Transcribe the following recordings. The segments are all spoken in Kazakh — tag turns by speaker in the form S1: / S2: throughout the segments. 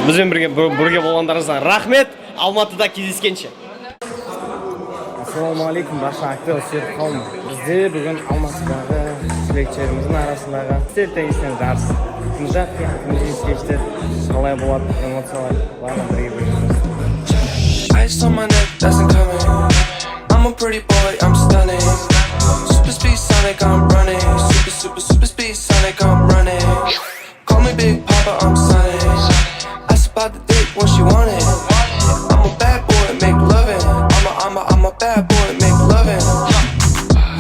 S1: Бізбен бірге болғандарыңызға рахмет. Алматыда кездескенше. Ассалаумағалейкум, барша актер серік қауым. Бізде бүгін Алматыдағы суретшілеріміздің арасындағы үстел теннистен жарыс. Күн жақ теңіз кешті. Қалай болады эмоциялар? Барлығы бірге көрейік.
S2: Ice on my neck, doesn't come in. I'm a pretty boy, I'm stunning. Super speed Sonic, I'm running. Super speed Sonic, I'm running. Call me Big Papa, I'm sunning. Ask about the dick when she want it. I'm a bad boy, make loving. I'm a bad boy, make loving.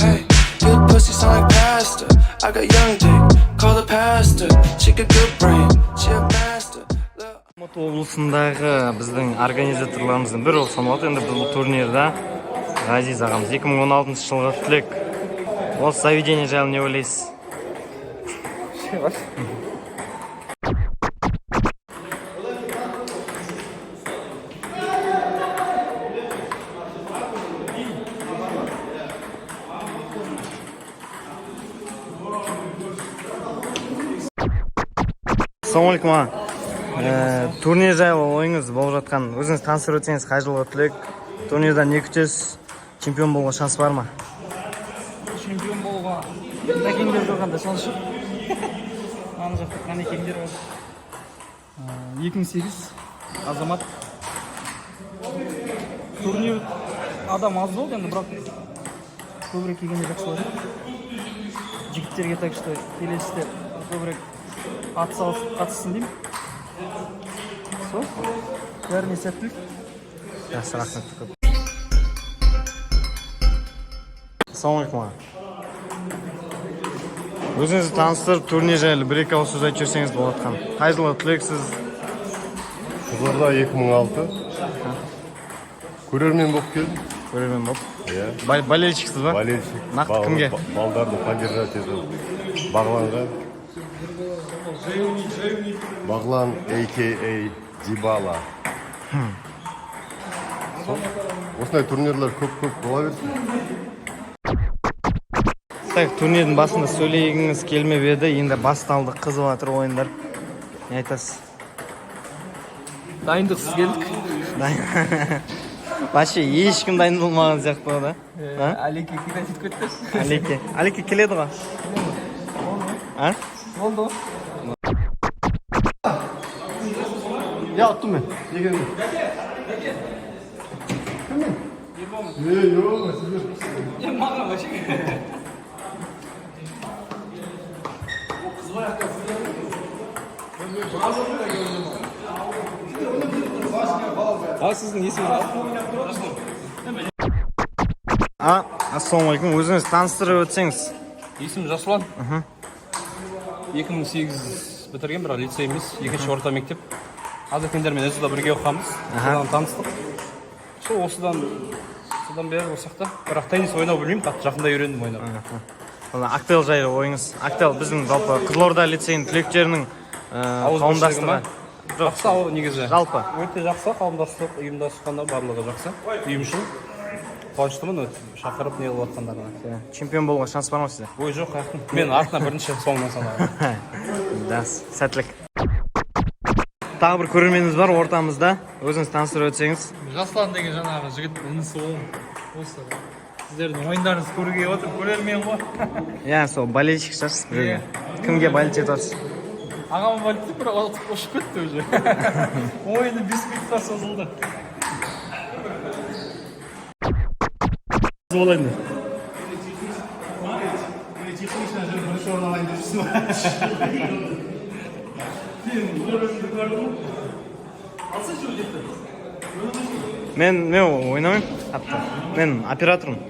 S2: Hey, good pussy sound like pasta. I got young dick, call the pastor. She got good brain, she a master.
S1: Алматы облысындағы біздің организаторларымыздың бірі болып саналады. Енді бұл турнирда Ғазиз ағамыз 2016 жылғы түлек. Осы заведение жайлы не ойлайсыз? Ассалаумалейкум аға. Турнир жайлы ойыңыз болып жатқан, өзіңіз таныстырып өтсеңіз, қай жылғы түлек? Турнирда не күтесіз? Чемпион болуға шанс бар ма?
S3: Чемпион болуға Қанекеңдер болғанда шанс жоқ. Ана жақта Қанекеңдер бар. 2008 Азамат. Турнир адам аз болды енді, бірақ көбірек келгенде жақсы болады. Жігіттерге так что келесіде көбірек атсалысып қатыссын деймін. Сол, бәріне сәттілік.
S1: Жақсы, рахмет көп. Ассалаумалейкум аға. Өзіңізді таныстырып, турнир жайлы бір-екі ауыз сөз айтып жіберсеңіз болады қан. Қай жылғы түлексіз?
S4: Қызылорда 2006. Көрермен болып келдім.
S1: Көрермен болып.
S4: Иә.
S1: Болельщиксіз ба?
S4: Болельщик.
S1: Нақты кімге?
S4: Балдарды поддержать етіп. Бағланға. Бағлан, a.k.a. Дибала. Осындай турнирлер көп бола берсін.
S1: Так, турнирдің басында сөйлегіңіз келмеп еді, енді басталды, қызып жатыр ойындар. Не айтасыз?
S3: Дайындықсыз келдік.
S1: Вообще ешкім дайындалмаған сияқты ғой да?
S3: Әлеке кидать етіп кетті.
S1: Әлеке келеді ғой?
S3: Болды ғой.
S4: Я оттым мен. Деген мен. Кіммен?
S3: Маған вообще. Сіздің есіміңіз?
S1: Ассалаумалейкум, өзіңіз таныстырып өтсеңіз.
S3: Есімім Жасұлан. 2008 бітірген, бірақ лицей емес, екінші орта мектеп. Азекендермен өзіда бірге оқығанбыз. Содан таныстық. Сол содан бері осақта. Бірақ теннис ойнау білмеймін, қатты жақында үйрендім ойнап.
S1: Актел жайлы ойыңыз. Актел біздің жалпы Қызылорда лицейінің түлектерінің қауымдастығы.
S3: Жақсы ау негізі.
S1: Жалпы.
S3: Өте жақсы, қауымдастық, ұйымдасқанда барлығы жақсы. Үйім үшін қуаныштымын, шақырып не қылып жатқандарына.
S1: Чемпион болуға шанс бар ма сізде?
S3: Ой, жоқ, аяқтым. Мен артына бірінші, соңынан санағанмын.
S1: Да, сәттілік. Тағы бір көрерменіміз бар ортамызда. Өзіңіз таныстырып өтсеңіз.
S5: Жаслан деген жаңағы жігіт інісі ол. Осы сіздердің ойындарыңызды көруге отыр, көрермен ғой.
S1: Иә, сол болельщик шығарсыз біреуге. Кімге болельщик етасыз?
S5: Ағама болельщик, бірақ ұшып кетті уже. Ойыны 5 минутқа созылды.
S1: Болайын. Мен ойнамаймын қатты. Мен оператормын.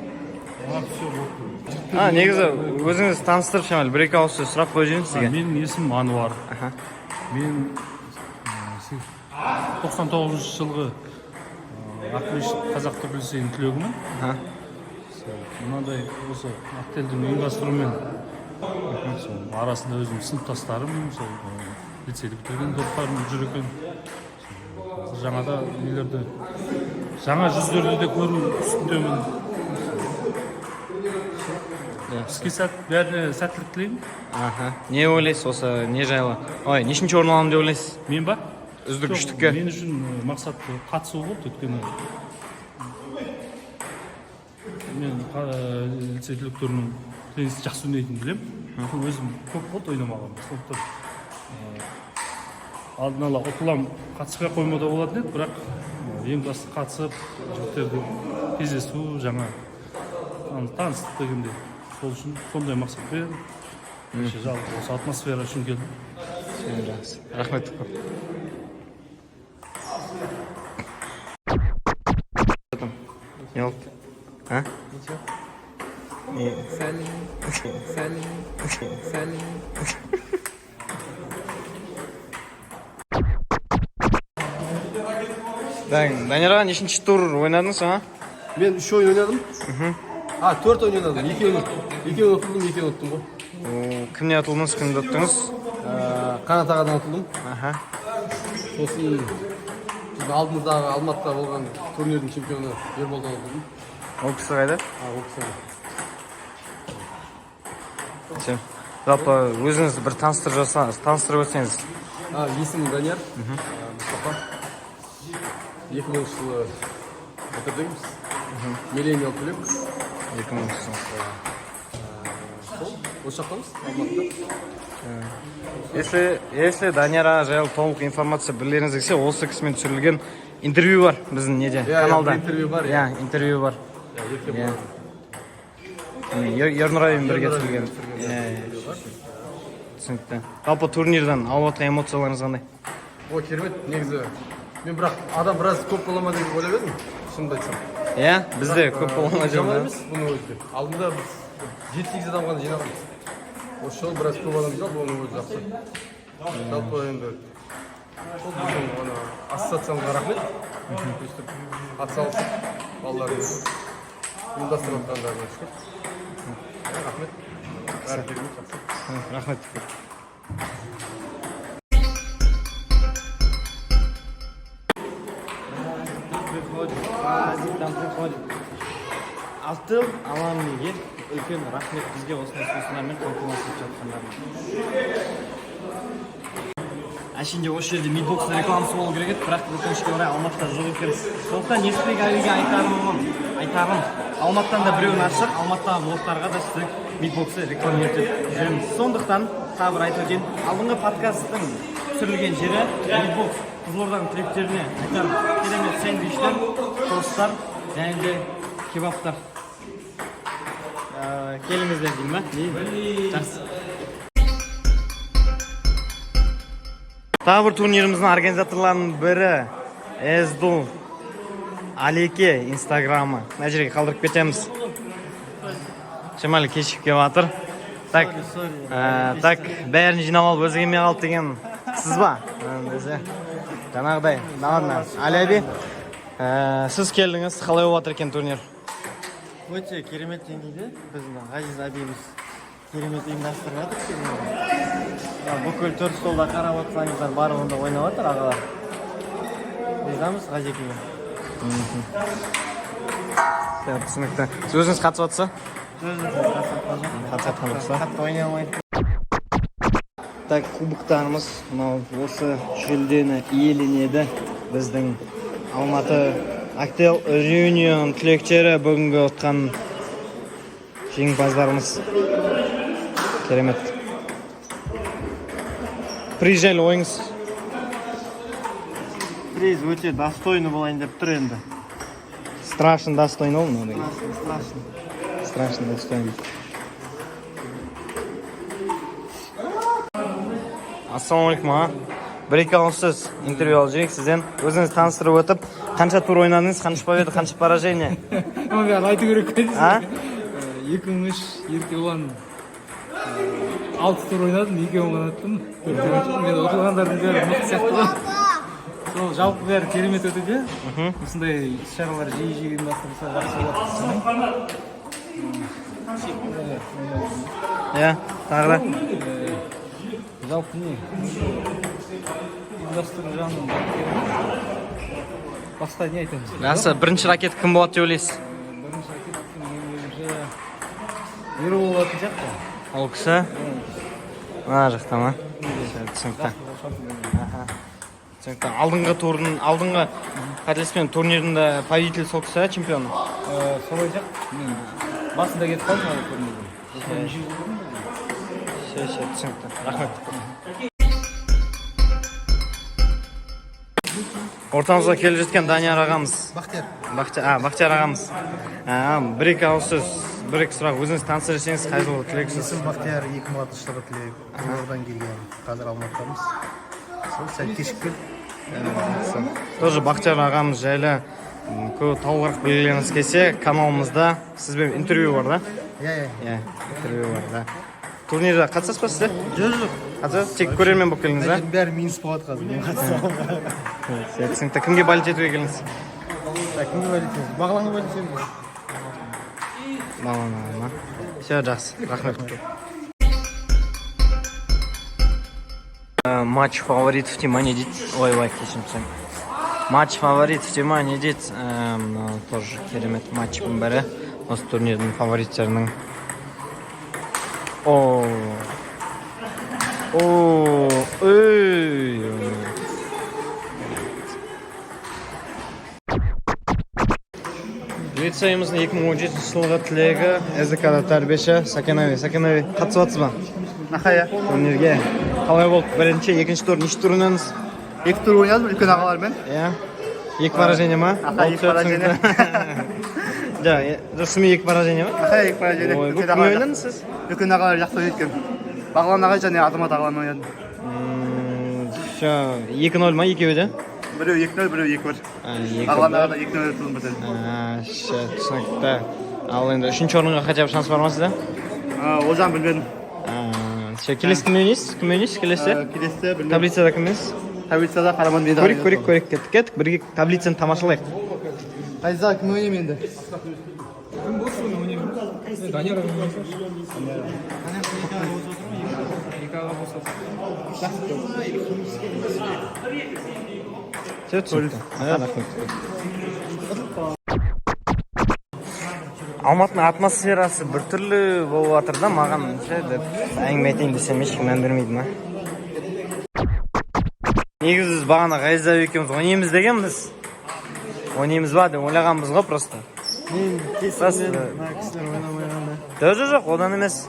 S1: Негізі өзіңіз таныстырып шамалы бір-екі ауыз сөз сұрақ қойып сізге.
S6: Менің есімім Ануар. Мен 99 жылғы Ақмешіт қазақ түрік лицейінің түлегімін. Мынандай осы актелдің ұйымдастыруымен арасында өзім сыныптастарым, лицейді бітірген достарым жүр екен. Жаңада нелерді, жаңа жүздерді де көру үстіндемін. Сізге бәріне сәттілік тілеймін.
S1: Не ойлайсыз осы не жайлы? Ой, нешінші орын аламын деп ойлайсыз?
S6: Мен ба?
S1: үздік үштікке?
S6: Мен үшін мақсат қатысу болды, өйткені мен лицей түлектерінің теннисті жақсы ойнайтынын білемін. Өзім көп болды ойнамағам. Сондықтан алдын ала ұтылам қатыспай қоймауда болатын еді, бірақ ең басты қатысып, жігіттерді кездесу, жаңа таныстық дегенде. Сол үшін сондай мақсатпен жалпы осы атмосфера үшін келдім.
S1: Жақсы. Рахмет көп. Не oldu? Ha? Данияр аға нешінші тур ойнадыңыз, а?
S4: Мен 3 ойын ойнадым. 4 ойын ойнадым. 2 ұтылдым, 2 ұттым ғой.
S1: Кімне ұтылдыңыз, кімді ұттыңыз?
S4: Қанат ағадан ұтылдым.
S1: Сосын
S4: біздің алдымыздағы Алматыда болған турнирдің чемпионы Ерболдан ұтылдым.
S1: Ол кісі қайда?
S4: Ол кісі.
S1: Жалпы өзіңізді бір таныстырып өтсеңіз.
S4: Есімім Данияр, Мұстафа. 2000 жылы бітірдіңіз. Миллениал түлек.
S1: 2000 жылы.
S4: Осы жақтамыз, Алматыда.
S1: Если Данияр аға жайлы толық информация білеріңіз келсе, осы кісімен түсірілген интервью бар біздің неде, каналда.
S4: Интервью бар.
S1: Интервью бар. Ернұраймен бірге түсірілген. Түсінікті. Жалпы турнирдан алып отқан эмоцияларыңыз қандай?
S4: Ой, керемет, негізі. Мен бірақ адам біраз көп бола ма деп ойлап едім, шынымды айтсам.
S1: Бізде көп бола ма деп
S4: ойлап едім. Бұның өзі. Алдында біз 7-8 адам ғана жинағанбыз. Осы жолы біраз көп адам жиналды, оның өзі жақсы. Жалпы енді сол біздің ассоциациямызға рахмет. Өстіп атсалысып, балалардың ұйымдастырып отқандарына шүкір. Рахмет. Бәрі керемет, жақсы.
S1: Рахмет. Алтын алам неге үлкен рахмет бізге осындай сөзлермен қамтамасыз етіп жатқандарына. Әшейінде осы жерде мидбокс рекламасы болу керек еді, бірақ өкінішке орай Алматыда жоқ екен. Сондықтан Еспек әуеге айтарым. Алматыдан да біреуін ашсақ, Алматыдағы блогтарға да сіздің мидбоксы реклама етіп жүреміз. Сондықтан тағы бір айтып өтейін, алдыңғы подкасттың түсірілген жері мидбокс. Қызылорданың түлектеріне айтарым, керемет сэндвичтер, тосттар және де кебаптар. Келіңіздер деймін ба? Жақсы. Тағы бір турниріміздің организаторларының бірі Эзду Алеке инстаграмы. Мына жерге қалдырып кетеміз. Шамалы кешіп келіп жатыр. Так, бәрін жинап алып өзі келмей қалды деген сіз ба? Жаңағыдай. Ладно, Алеби, сіз келдіңіз, қалай болып жатыр екен турнир?
S7: Өте керемет деңгейде біздің Ғазиз абиіміз керемет ұйымдастырып жатыр. Бүкіл 4 столда қарап отырсаңыздар барлығында ойнап жатыр ағалар. Ризамыз Ғазекеге.
S1: Түсінікті. Сіз өзіңіз қатысып жатса? Қатысып жатса?
S7: Қатты ойнай алмайды.
S1: Так, кубоктарымыз осы жүлдені иеленеді біздің Алматы Актел Реюнион түлектері бүгінгі отқан жеңімпаздарымыз. Керемет. Приезжай ойыңыз.
S7: Приз өте достойны болайын деп тұр енді.
S1: Страшно достойно ол, но
S7: Страшно.
S1: страшно достойно. Ассалаумалейкум аға. Бір-екі ауыз интервью алып жүрейік сізден. Өзіңіз таныстырып өтіп, қанша тур ойнадыңыз, қанша победа, қанша поражение?
S5: Бәрі айту керек қой.
S3: 2003 Еркебұлан 6 тур ойнадым, 2 ойнадым. Мен ұтылғандардың бәрі мықты сияқты ғой. Сол жалпы бәрі керемет өтуде. Осындай іс-шаралар жиі ұйымдастырылса жақсы болады.
S1: Тағы да?
S3: Жалпы не? Ұйымдастыру жағынан басқа не айтамыз?
S1: Жақсы, бірінші ракет кім болады деп ойлайсыз?
S3: Бірінші ракеттің меніңше Ербол болатын сияқты.
S1: Ол кісі? Ана жақта ма? Түсінікті. түсінікті. Алдыңғы қателеспен турнирінде победитель сол кісі, чемпион.
S5: солай жақ мен басында кетіп қалдым ол турнирден.
S1: Түсінікті. Рахмет. Ортамызға келіп жеткен Данияр ағамыз. Бақтияр ағамыз. Бір-екі ауыз сөз, бір-екі сұрақ. Өзіңіз таныстырып жесеңіз, қай жолы тілексіз?
S8: Бақтияр 2006 жылғы түлек. Қызылордадан келген. Қазір Алматыдамыз. Сол сәл кешіп келдік.
S1: Тоже Бақтияр ағамыз жайлы көп толығырақ білгілеріңіз келсе, каналымызда сізбен интервью бар да?
S8: Иә.
S1: Интервью бар да. Турнирде қатысасыз ба сіздер?
S8: Жоқ.
S1: Қатысасыз? Тек көрермен болып келдіңіз да?
S8: Бәрі минус болады қазір. Мен қатысамын.
S1: Түсінікті. Кімге болеть етуге келдіңіз?
S8: Кімге бәлетеміз? Бағланға бәлетеміз.
S1: Бағлан. Все, жақсы. Рахмет. Матч фаворитов Тимани дейді. Ой, кешірім. Матч фаворитов Тимани дейді. Тоже керемет матчпен бірі. Осы турнирдің фавориттерінің. Лицейіміздің 2017 жылғы тілегі СДК-да тәрбиеші Сакенави. Қатысып жатсыз ба?
S8: Нахая.
S1: Турнирге. Қалай болды? Бірінші, екінші тур, неше тур ойнадыңыз?
S8: 2 тур ойнадым үлкен ағалармен.
S1: Иә. 2 поражение ма?
S8: Аха, 2 поражение.
S1: Ресми 2 поражение ма?
S8: Аха, 2 поражение.
S1: Ой, бұл кім ойнадыңыз сіз?
S8: Үлкен ағалар жақсы ойнатқан. Бағлан ағай және Азамат ағалармен ойнадым.
S1: 2-0 ма екеуі де?
S8: Біреу 2-0, біреу 2-1. Бағлан ағада 2-0 өтуін бітеді.
S1: Түсінікті. Ал енді үшінші орынға хотя бы шанс бар ма сізде?
S8: Олжан білмедім.
S1: Келесі кім ойнайсыз? Келесі
S8: білмедім.
S1: таблицада кім ойнайсыз?
S8: Таблицада Қараман медаль.
S1: Көрейік. Кеттік. Бірге таблицаны тамашалайық.
S8: Қайза кім ойнайым енді?
S5: Данияр
S1: Түсінікті. Рахмет. Алматының атмосферасы біртүрлі болып жатыр да, маған әңгіме айтайын десем ешкім мән бермейді ма? Негізі біз бағана Ғайза екеуміз ойнаймыз дегенбіз. Ойнаймыз ба деп ойлағанбыз ғой просто.
S7: Мен кесімнен кісілер ойнамайғанда.
S1: Жоқ, одан емес.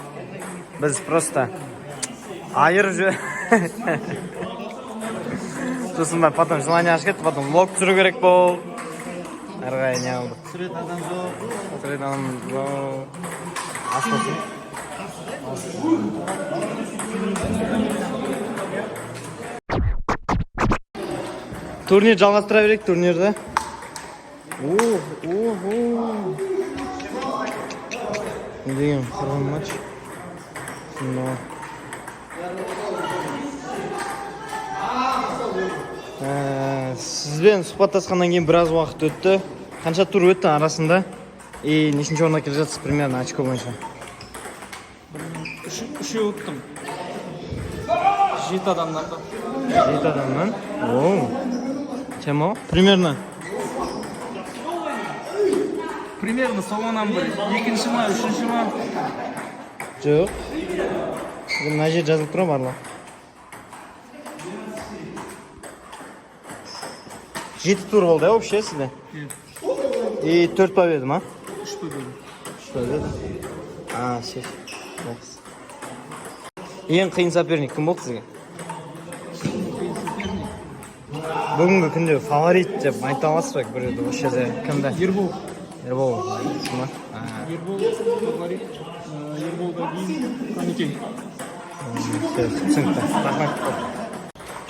S1: Біз просто айырып жүр. Сосын ба, потом желание ашып кетті, потом влог түсіру керек бол. Әрғай не алды.
S7: Сурет адам жоқ.
S1: Ас болсын. Турнир жалғастыра берейік, турнирді. Не деген құрған матч. Сізбен сұхбаттасқаннан кейін біраз уақыт өтті. Қанша тур өтті арасында? И нешінші орынға келе жатсыз примерно очко бойынша?
S3: Үшеу өттім. 7 адамдарда.
S1: 7 адамнан? Чемо? Примерно?
S3: Примерно соңынан бір екінші ма, үшінші ма?
S1: Жоқ. Мына жер жазылып тұра барлығы. 7 тур болды, вообще сізде? И 4 победа ма?
S3: 3 победа.
S1: 3 победа? Шеш. Ең қиын соперник кім болды сізге? Бүгінгі күнде фаворит деп айта аласыз ба? Көреді осы жерде кімді?
S3: Ербол.
S1: Ербол. Ма?
S3: Ербол фаворит. Ерболда кейін Қанекең.
S1: Түсінікті. Рахмет.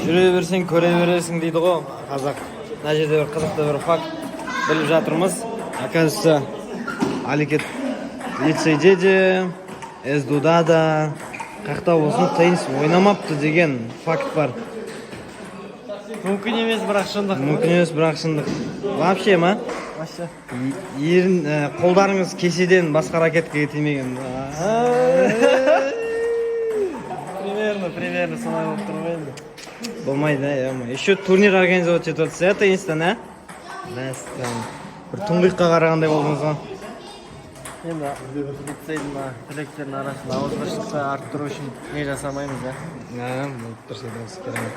S1: Жүре берсең, көре бересің дейді ғой қазақ. Мына жерде бір қызықты бір факт біліп жатырмыз. Оказывается, Алекет лицейде де, СДУда да қақта болсын теннис ойнамапты деген факт бар.
S7: Мүмкін емес,
S1: бірақ шындық. Вообще ма?
S7: Вообще.
S1: Қолдарыңыз кеседен басқа ракеткаға тимеген.
S7: Примерно солай болып тұр ғой енді.
S1: Болмайды, еще турнир организовать етіп отырсыз, теннистен, бір тұңғиыққа қарағандай болдыңыз ғой.
S7: Енді лицейдің түлектердің арасында ауызбіршілікті арттыру үшін не жасамаймыз,
S1: Дұрыс керемет.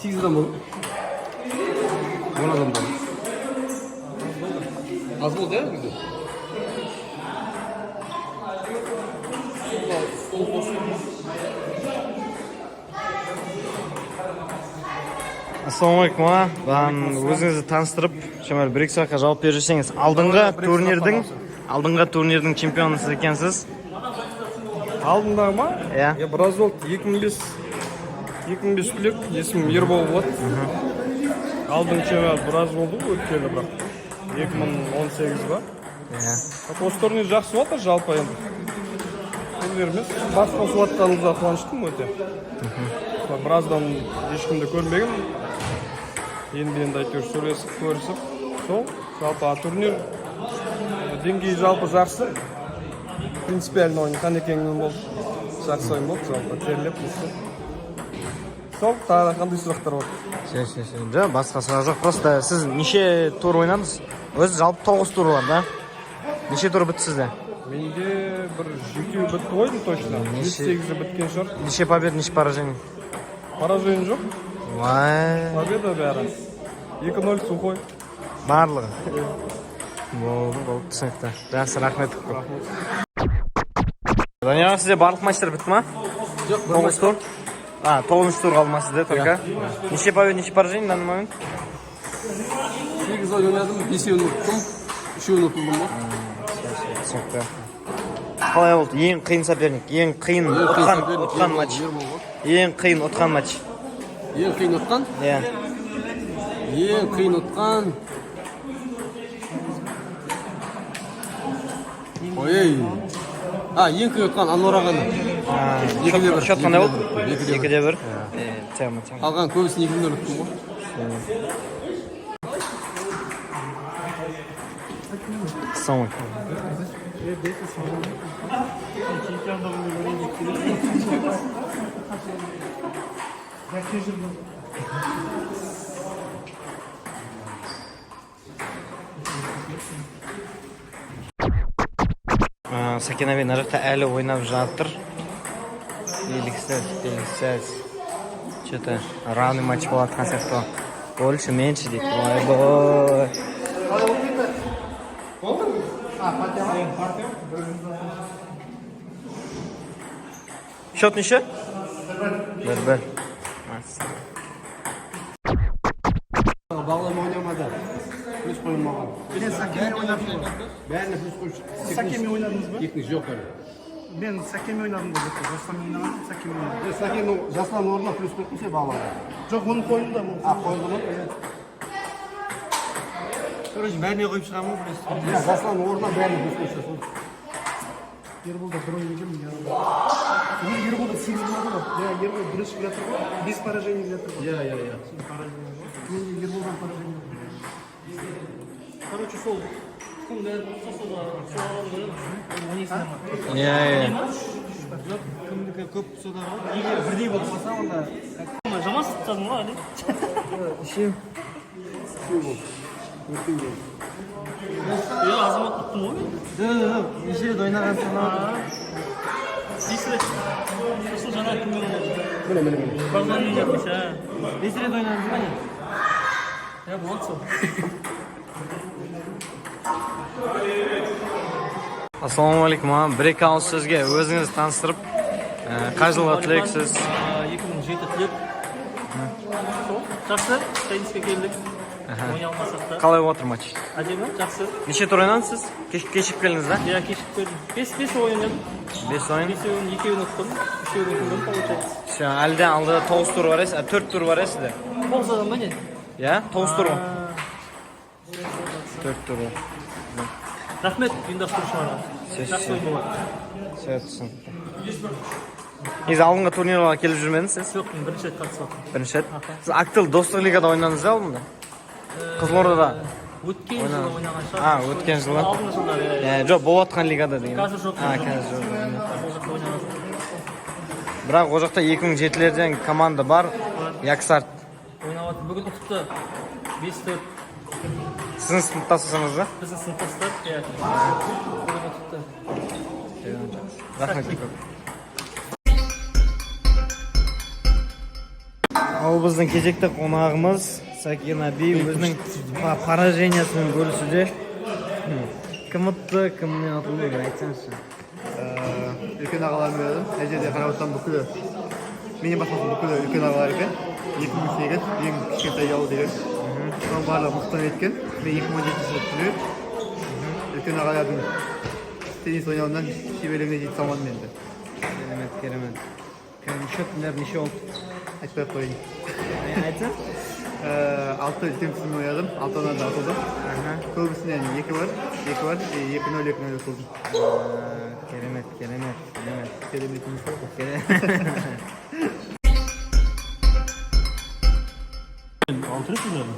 S4: сегіз адам болды. 10 адам болды. Az болды, иә бізде?
S1: Ассалаумалейкум, өзіңізді таныстырып, шамал бір екі сұраққа жауап беріп жүрсеңіз, алдыңғы турнирдің чемпионы сіз екенсіз.
S4: Алдындағы ма?
S1: Иә.
S4: Я біраз болды. 2005 түлек, есімім Ербол болады. Алдың чемпионат біраз болды өткелі бірақ. 2018 ба?
S1: Иә.
S4: Осы турнир жақсы болды жалпы енді. Турнир емес, бас қосылатқаныңызға қуаныштымын өте. Біраздан ешкімді көрмеген. Енді әйтеуір сөйлесіп, көрісіп. Сол, жалпы турнир деңгейі жалпы жақсы. Принципиально ойын қанекеңнен болды. Жақсы ойын болды, жалпы терлеп мұсты. Сол, тағы қандай сұрақтар болды?
S1: Жоқ, басқа сұрақ жоқ. Просто сіз неше тур ойнадыңыз? Өзі жалпы 9 тур бар, да? Неше тур бітті сізде?
S4: Менде бір 7 бітті ойдым точно. 8-8 біткен шығар.
S1: Неше побед, неше поражение?
S4: Поражение жоқ. Победа бәрі. 2-0 сухой.
S1: Барлығы. Болды, түсінікті. Жақсы, рахмет. Данияр, сізде барлық матчтар бітті ма?
S4: Жоқ,
S1: 9 тур? 9 тур қалды ма сізде только? Неше побед, неше поражение на данный момент?
S4: 8 ойнадым, 5-еуін ұттым, 3-еуін ұтылдым ба?
S1: Түсінікті. Қалай болды? Ең қиын соперник, ең қиын ұтқан матч. Ең қиын ұтқан матч.
S4: Ең қиын ұтқан?
S1: Иә.
S4: Ең қиын ұтқан. Ой. Ең қиын ұтқан Ануар ағаны.
S1: Счет қандай болды? 2-1.
S4: Қалған көбісін 2-0 ұттым ғой.
S1: Ассалаумалейкум. Сакенове мына жақта әлі ойнап жатыр. Еліксіз. Че-то равный матч болады қан сияқты. Больше, меньше дейді. Ой-бой. Счет неше? 1-1.
S8: Бағлама ойнамады. Плюс қойылмаған. Мен Сакеме ойнадым ғой. Бәріне плюс қойшы. Сакеме ойнадыңыз ба?
S4: Техник жоқ әлі.
S8: Мен Сакеме ойнадым ғой. Жаслан ойнаған, Сакеме ойнадым. Сакеме Жаслан орнына плюс қойдың сен бағлама. Жоқ, оны қойдым да. Қойды ма? Короче, бәріне қойып шығамын ғой. Жаслан орнына бәріне плюс қойшы. Ерболда бір ойын екен. Ерболда 8 болды ғой. Ербол бірінші жатыр ғой. 5 поражение жатыр ғой. Иә. Ерболдан поражение. Короче, сол.
S1: Иә.
S8: Кімдікі көп сода ғой. Егер бірдей болмаса, онда...
S3: Жаман сұрттадың ғой, әлі?
S1: Үшеу.
S3: Азамат ұттым ғой мен?
S8: Жоқ, неше рет ойнаған сана.
S3: 5 рет. Сосын жаңа кіммен ойнады?
S4: Міне.
S3: Бағлан мен жатмыш,
S8: 5 рет ойнадыңыз ба не?
S3: Болады сол.
S1: Ассалаумалейкум, бір-екі ауыз сөзге өзіңізді таныстырып, қай жылға тілексіз?
S3: 2007 түлек. Жақсы, тенниске келдік. Ойнай алмасақ та.
S1: Қалай отыр матч?
S3: Әдемі, жақсы.
S1: Неше тур ойнадыңыз? Кешіп келдіңіз, да?
S3: Иә, кешіп келдім. 5 ойын едім.
S1: 5 ойын?
S3: 2-ін ұттым, 3-ін ұттым, получается.
S1: Әлде алды 9 тур бар есі, 4 тур бар есі де?
S3: 9 адам ба не?
S1: Иә, 9 тур ғой. 4 тур бар.
S3: Рахмет, ұйымдастырушыларға. Жақсы ойын болады.
S1: Сөйтсін. Негізі алдыңғы турнирларға келіп жүрмедіңіз сіз?
S3: Жоқ, мен бірінші рет қатысып отырмын.
S1: Бірінші рет? Сіз актыл достық лигада ойнадыңыз ба алдында? Қызылордада?
S3: Өткен жылы ойнаған шығар.
S1: Өткен жылы?
S3: Алдыңғы жылдары, иә.
S1: Жоқ, болыватқан лигада деген.
S3: Қазір жоқ.
S1: Қазір жоқ.
S3: Ойнаған жоқ.
S1: Бірақ ол жақта 2007-лерден команда бар, Яксарт.
S3: Ойнап отыр. Бүгін ұтыпты 5-4.
S1: Сіздің сыныптасыңыз ба?
S3: Біздің сыныптастар, иә. Бүгін ұтыпты.
S1: Рахмет көп. Ал біздің кезекті қонағымыз Сакина би өзінің поражениясымен бөлісуде. Кім ұтты, кімнен ұтылды, айтсаңызшы.
S7: Үлкен ағаларым бердім. Әй жерде қарап отырсам бүкілі менен басқасы бүкілі үлкен ағалар екен. 2008 ең кішкентай яу деген. Соның барлығы мықтан еткен. Мен 2017 жылы түлеп. Үлкен ағалардың теннис ойнауынан шеберлігіне жете салмадым енді.
S1: Керемет. Шөптіндер неше олды?
S7: Айтпай қойын.
S1: Айтса?
S7: 6 үлкенсін ойнадым, 6-нан да ұтылдым. Көбісінен 2 бар, 2-0, 2-0 ұтылдым.
S1: Керемет.
S7: Керемет емес қой.
S6: Алты рет ойнадым.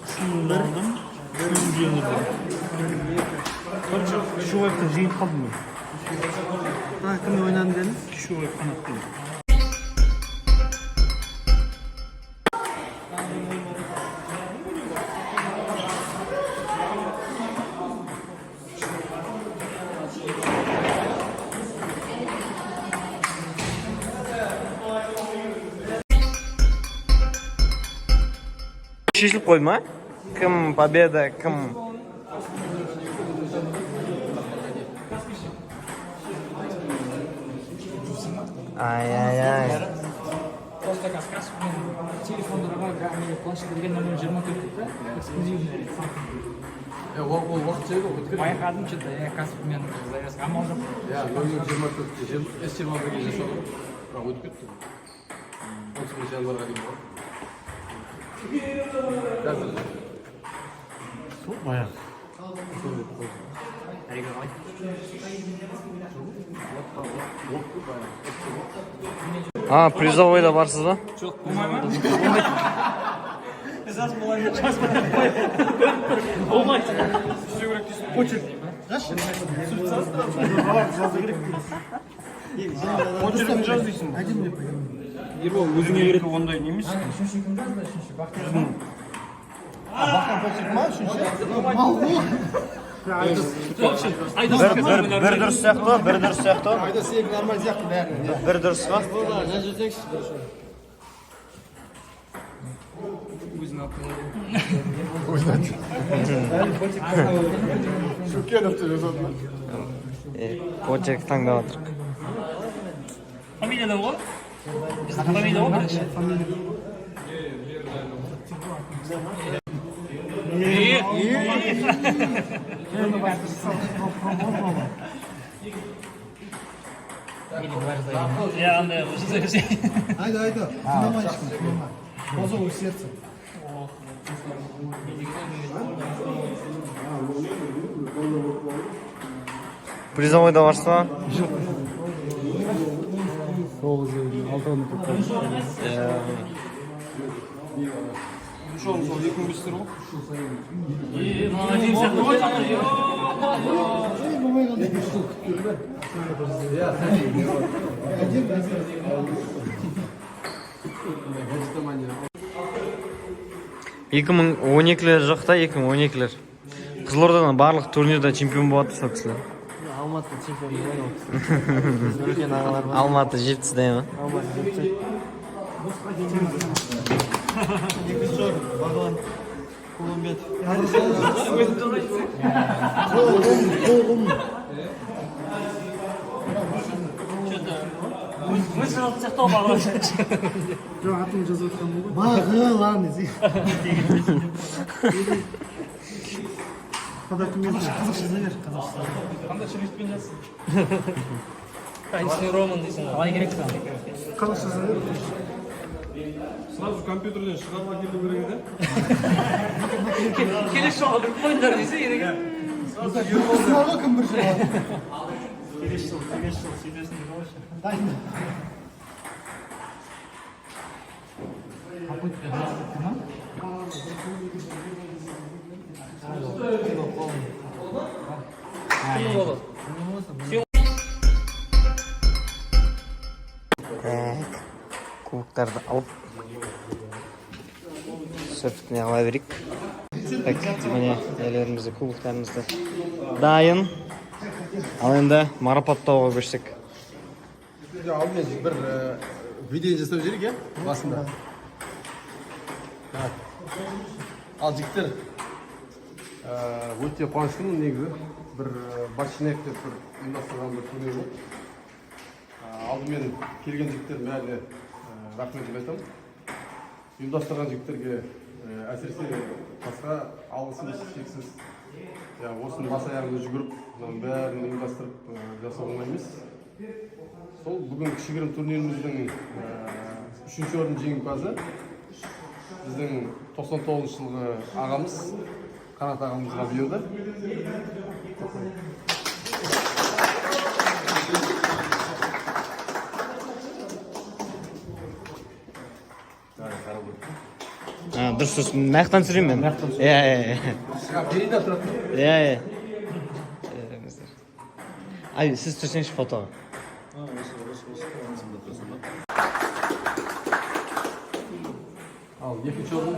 S6: Үшеуін алдым, үшеуін жеңілдім. Шуайықтан жеңіп қалдым мен.
S7: Кіммен ойнадым дедіңіз?
S6: Шуайық қанатпен.
S1: Шешіліп қойды ма? Кім победа, кім? Ай.
S3: Просто каскас мен телефондарға планшет берген номер 24-ті эксклюзивный.
S4: Ол уақыт жайды ғой.
S3: Байқадым что-то, каспи мен завязка амал жоқ.
S4: Номер 24-те S21-ге жасалған. Бірақ өтіп кетті. 30 январға дейін бар. Қазір.
S6: Сол баяғы.
S1: Призовойда барсыз ба?
S3: Жоқ, болмайды. Жас болайын. Болмайды. Түсу керек дейсің. Почерк. Почеркін жаз дейсің. Ербол, өзіңе керек ондай неміз. Үшінші кім жазды? Үшінші Бақтияр.
S8: Бақтан почерк ма? Үшінші? Мал ғой.
S1: Бір дұрыс сияқты.
S8: Айда сенікі нормаль сияқты бәрі.
S1: Бір дұрыс па?
S8: Жан жүрсеңші бір шой.
S3: Өзін алып
S8: Шукеновты жазады ма?
S1: Почерк таңдап отыр.
S3: Фамилиядан ғой? Фамилия ғой бірінші. Я андай
S8: Айда. Сынамай ешкім, сынамай. Позову сердце.
S1: Призовойда барсыз ба?
S3: Сол 2005 тұр ғой.
S1: Екі мың 12-лер жоқ та, 2012-лер. Қызылордадан барлық турнирда чемпион болады сол кісілер.
S7: Алматы чемпион ойнау. Үлкен ағалар бар.
S1: Алматы жетісі ма?
S7: Алматы жетісі. Екінші орын, Бағлан Кулымбетов.
S3: Мысыр алып сақтау бағлан.
S8: Жоқ, атын жазып отқан бұл ғой. Бағылан іздей. Қазақша жаза бер, қазақша.
S3: Қандай шрифтпен жазсың? Қайсың роман дейсің, қалай керек па?
S8: Қазақша жаза бер.
S4: Сразу компьютерден шығарып әкелу керек еді.
S3: Келесі жолға бір қойыңдар десе керек.
S8: Сұрағы кім бір жылға?
S3: Келесі жол сөйлесін деп қойшы.
S8: Дайын.
S3: Попытка жаздықты ма?
S1: Кубоктарды алып сөптіне ала берейік. Так, міне елерімізді, кубоктарымызды дайын. Ал енді марапаттауға көшсек.
S4: Алдымен бір видео жасап жіберейік иә басында. Ал жігіттер өте қуаныштымын негізі. Бір Башинек деп бір ұйымдастырған бір турнир болды. Алдымен келген жігіттердің бәріне рахметімді айтамын. Ұйымдастырған жігіттерге әсіресе басқа алғысымыз шексіз. Осыны бас аяғында жүгіріп, бәрін ұйымдастырып жасау оңай емес. Сол бүгін кішігірім турниріміздің 3-ші орын жеңімпазы біздің 99 жылғы ағамыз, Қанат ағамызға бұйырды.
S1: Дұрыс, маяқтан түсірейін мен. Иә.
S4: Берейді тұрып.
S1: Иә. Ай, сіз түсірсеңізші фотоға.
S4: Ал екінші орын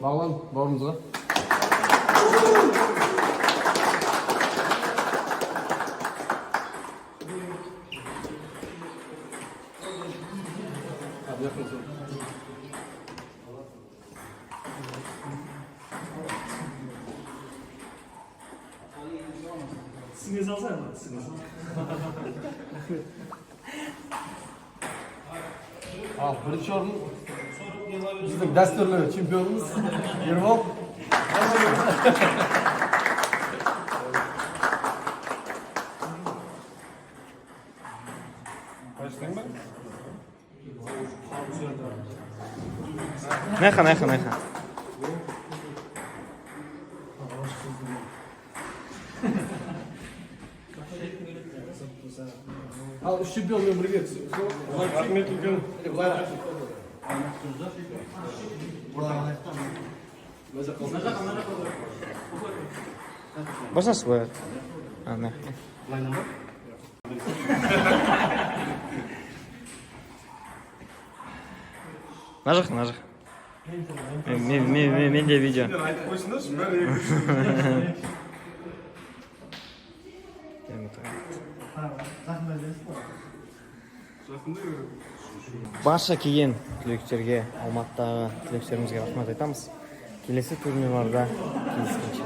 S4: Бағлан бауырымызға.
S8: Сіңе салса,
S4: Ал бірінші орын біздің дәстүрлі чемпионымыз Ербол.
S1: Нәйха.
S4: Ал үш чемпионмен бірге рахмет үлкен.
S1: Баса свой. Нәйха. Нажық. Мен де видео. Барша келген түлектерге, Алматыдағы түлектерімізге рахмет айтамыз. Келесі турнирларда кездескенше.